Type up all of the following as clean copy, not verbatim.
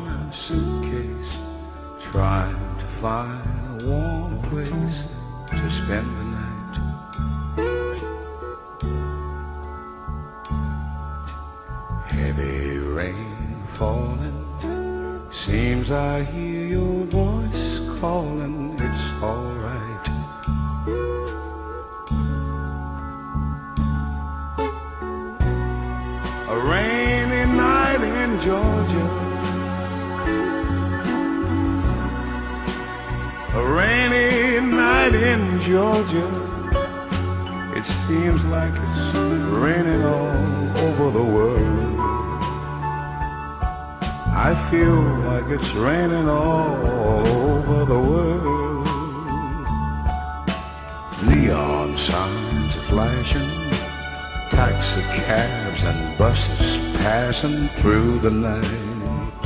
my suitcase, trying to find a warm place to spend the night. Heavy rain falling, seems I hear your voice calling. It's all right. A rainy night in Georgia, a rainy night in Georgia. It seems like it's raining all over the world. I feel like it's raining all over the world. Neon signs are flashing, taxi cabs and buses passing through the night.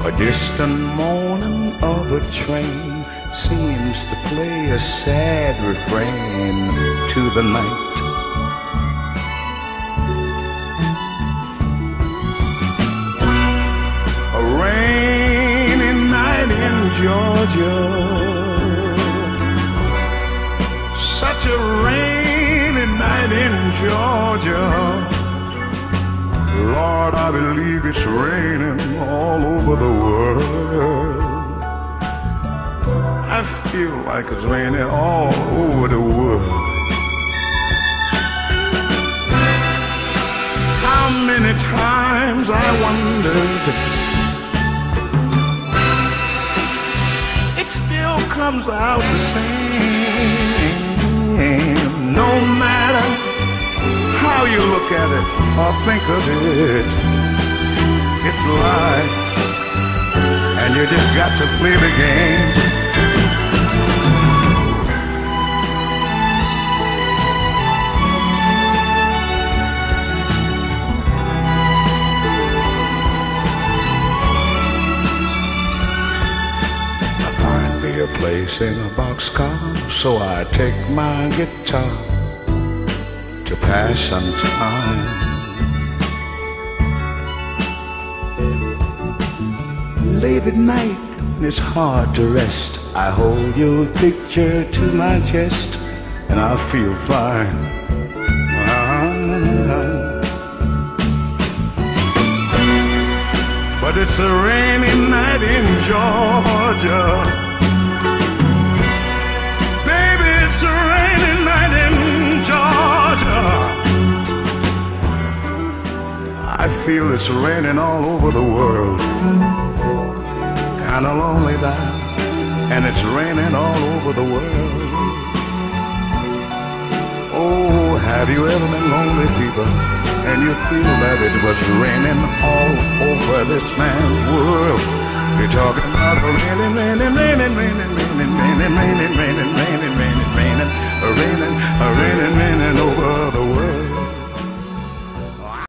A distant moaning of a train seems to play a sad refrain to the night. A rainy night in Georgia, such a rainy night in Georgia. Lord, I believe it's raining all over the world. I feel like it's raining all over the world. How many times I wondered, it still comes out the same. No matter how you look at it or think of it, it's life, and you just got to play the game. A place in a boxcar, so I take my guitar to pass some time. Late at night, when it's hard to rest, I hold your picture to my chest, and I feel fine. But it's a rainy night in Georgia. It's a rainy night in Georgia. I feel it's raining all over the world. Kinda lonely now, and it's raining all over the world. Oh, have you ever been lonely, people, and you feel that it was raining all over this man's world? You're talking about a raining, raining, raining, raining, raining, raining, raining, raining, raining, raining, raining, raining, raining over the world.